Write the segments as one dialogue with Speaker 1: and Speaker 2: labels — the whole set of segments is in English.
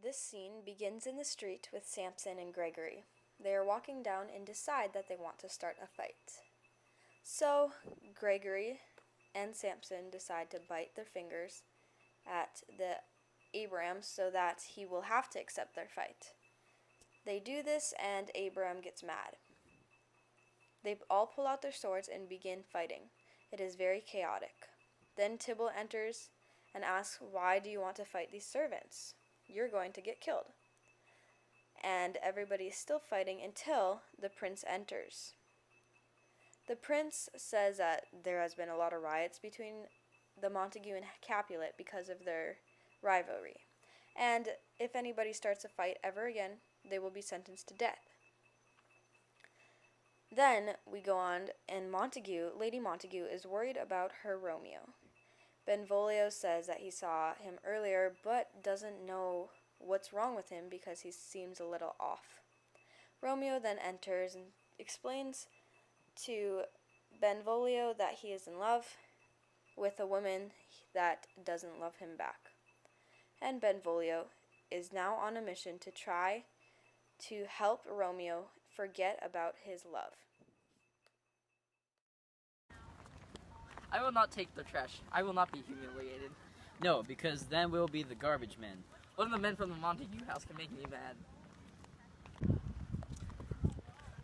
Speaker 1: This scene begins in the street with Samson and Gregory. They are walking down and decide that they want to start a fight. So, Gregory and Samson decide to bite their fingers at the Abraham so that he will have to accept their fight. They do this and Abraham gets mad. They all pull out their swords and begin fighting. It is very chaotic. Then Tybalt enters and asks, "Why do you want to fight these servants? You're going to get killed." And everybody is still fighting until the prince enters. The prince says that there has been a lot of riots between the Montague and Capulet because of their rivalry. And if anybody starts a fight ever again, they will be sentenced to death. Then we go on, and Lady Montague, is worried about her Romeo. Benvolio says that he saw him earlier, but doesn't know what's wrong with him because he seems a little off. Romeo then enters and explains to Benvolio that he is in love with a woman that doesn't love him back. And Benvolio is now on a mission to try to help Romeo forget about his love.
Speaker 2: I will not take the trash. I will not be humiliated.
Speaker 3: No, because then we'll be the garbage men.
Speaker 2: One of the men from the Montague house can make me mad.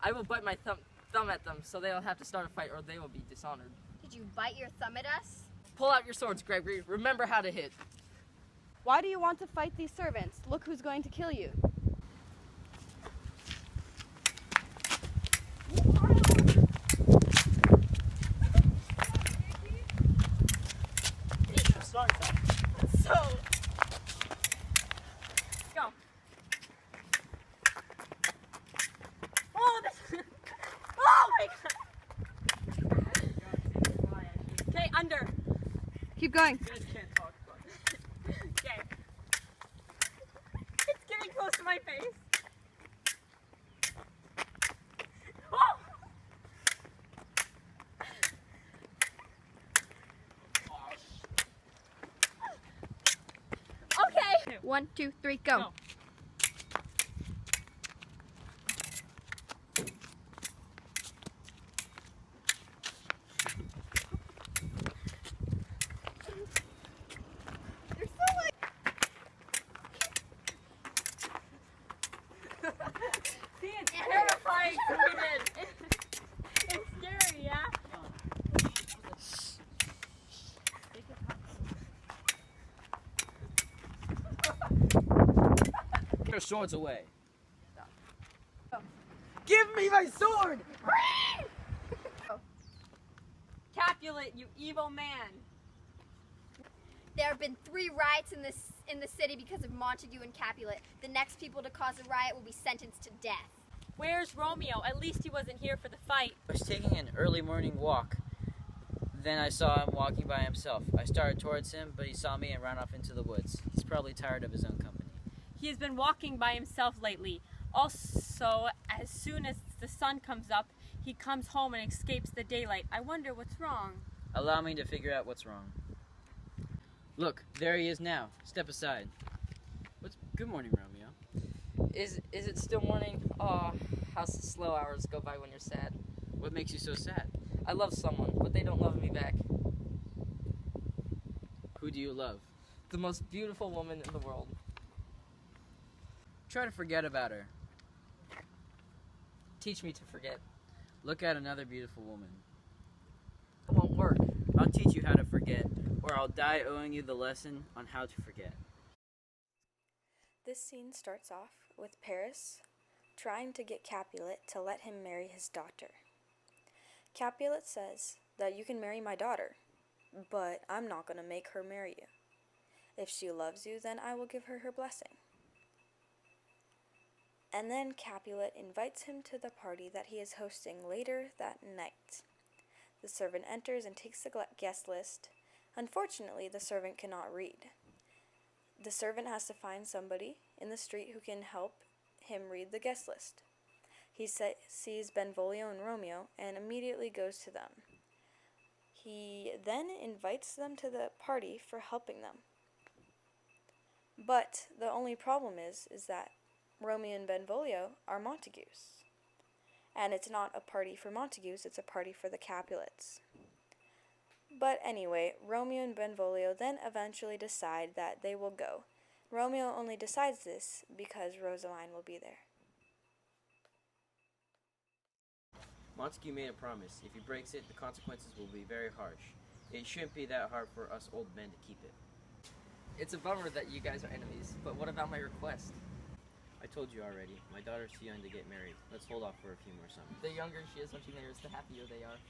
Speaker 2: I will bite my thumb at them so they don't have to start a fight or they will be dishonored.
Speaker 4: Did you bite your thumb at us?
Speaker 2: Pull out your swords, Gregory. Remember how to hit.
Speaker 1: Why do you want to fight these servants? Look who's going to kill you.
Speaker 2: So, go. Oh, oh my God. Okay, under.
Speaker 1: Keep going.
Speaker 2: You guys can't talk. Okay. It's getting close to my face. Oh! Okay.
Speaker 4: 1, 2, 3, go.
Speaker 2: No. See, it's terrifying. It's scary, yeah?
Speaker 3: Get your swords away.
Speaker 2: Give me my sword! Capulet, you evil man!
Speaker 4: There have been 3 riots in the city because of Montague and Capulet. The next people to cause a riot will be sentenced to death.
Speaker 5: Where's Romeo? At least he wasn't here for the fight.
Speaker 3: I was taking an early morning walk. Then I saw him walking by himself. I started towards him, but he saw me and ran off into the woods. He's probably tired of his own company.
Speaker 5: He has been walking by himself lately. Also, as soon as the sun comes up, he comes home and escapes the daylight. I wonder what's wrong.
Speaker 3: Allow me to figure out what's wrong. Look, there he is now. Step aside. Good morning, Romeo.
Speaker 2: Is it still morning? Oh, how slow hours go by when you're sad.
Speaker 3: What makes you so sad?
Speaker 2: I love someone, but they don't love me back.
Speaker 3: Who do you love?
Speaker 2: The most beautiful woman in the world.
Speaker 3: Try to forget about her.
Speaker 2: Teach me to forget.
Speaker 3: Look at another beautiful woman.
Speaker 2: It won't work.
Speaker 3: I'll teach you how to forget, or I'll die owing you the lesson on how to forget.
Speaker 1: This scene starts off with Paris trying to get Capulet to let him marry his daughter. Capulet says that you can marry my daughter, but I'm not going to make her marry you. If she loves you, then I will give her her blessing. And then Capulet invites him to the party that he is hosting later that night. The servant enters and takes the guest list. Unfortunately, the servant cannot read. The servant has to find somebody in the street who can help him read the guest list. He sees Benvolio and Romeo and immediately goes to them. He then invites them to the party for helping them. But the only problem is that Romeo and Benvolio are Montagues. And it's not a party for Montagues, it's a party for the Capulets. But anyway, Romeo and Benvolio then eventually decide that they will go. Romeo only decides this because Rosaline will be there.
Speaker 3: Montague made a promise. If he breaks it, the consequences will be very harsh. It shouldn't be that hard for us old men to keep it.
Speaker 2: It's a bummer that you guys are enemies, but what about my request?
Speaker 3: I told you already, my daughter's too young to get married. Let's hold off for a few more summers.
Speaker 2: The younger she is when she marries, the happier they are.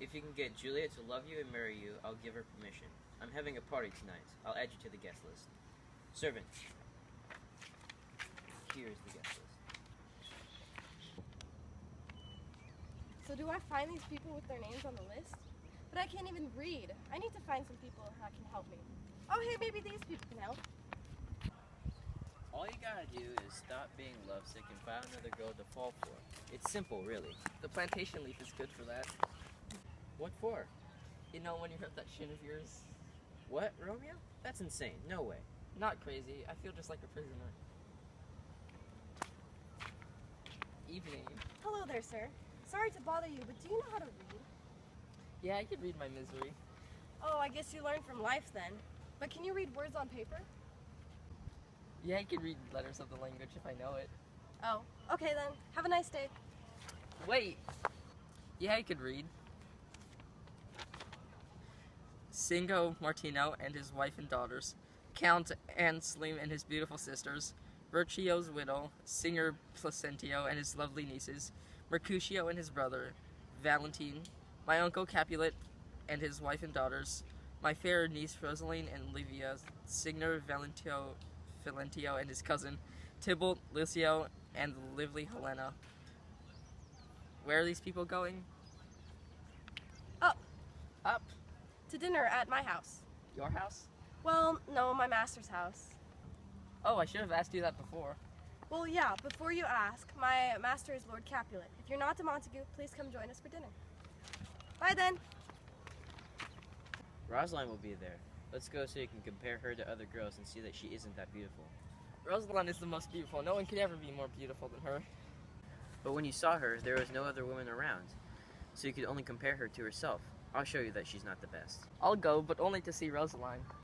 Speaker 3: If you can get Juliet to love you and marry you, I'll give her permission. I'm having a party tonight. I'll add you to the guest list. Servant. Here's the guest list.
Speaker 6: So do I find these people with their names on the list? But I can't even read. I need to find some people that can help me. Oh, hey, maybe these people can help.
Speaker 3: All you gotta do is stop being lovesick and find another girl to fall for. It's simple, really.
Speaker 2: The plantation leaf is good for that.
Speaker 3: What for?
Speaker 2: You know when you hurt that shin of yours?
Speaker 3: What, Romeo? That's insane. No way.
Speaker 2: Not crazy. I feel just like a prisoner. Evening.
Speaker 6: Hello there, sir. Sorry to bother you, but do you know how to read?
Speaker 2: Yeah, I could read my misery.
Speaker 6: Oh, I guess you learned from life then. But can you read words on paper?
Speaker 2: Yeah, I could read letters of the language if I know it.
Speaker 6: Oh, okay then. Have a nice day.
Speaker 2: Wait! Yeah, I could read. Singo Martino and his wife and daughters, Count Anselm and his beautiful sisters, Vercio's widow, Signor Placentio and his lovely nieces, Mercutio and his brother, Valentine, my uncle Capulet and his wife and daughters, my fair niece Rosaline and Livia, Signor Valentio and his cousin, Tybalt, Lucio, and the lively Helena. Where are these people going?
Speaker 6: Up.
Speaker 2: Up?
Speaker 6: To dinner at my house.
Speaker 2: Your house?
Speaker 6: Well, no, my master's house.
Speaker 2: Oh, I should have asked you that before.
Speaker 6: Well, yeah, before you ask, my master is Lord Capulet. If you're not a Montague, please come join us for dinner. Bye then.
Speaker 3: Rosaline will be there. Let's go so you can compare her to other girls and see that she isn't that beautiful.
Speaker 2: Rosalind is the most beautiful. No one could ever be more beautiful than her.
Speaker 3: But when you saw her, there was no other woman around, so you could only compare her to herself. I'll show you that she's not the best.
Speaker 2: I'll go, but only to see Rosaline.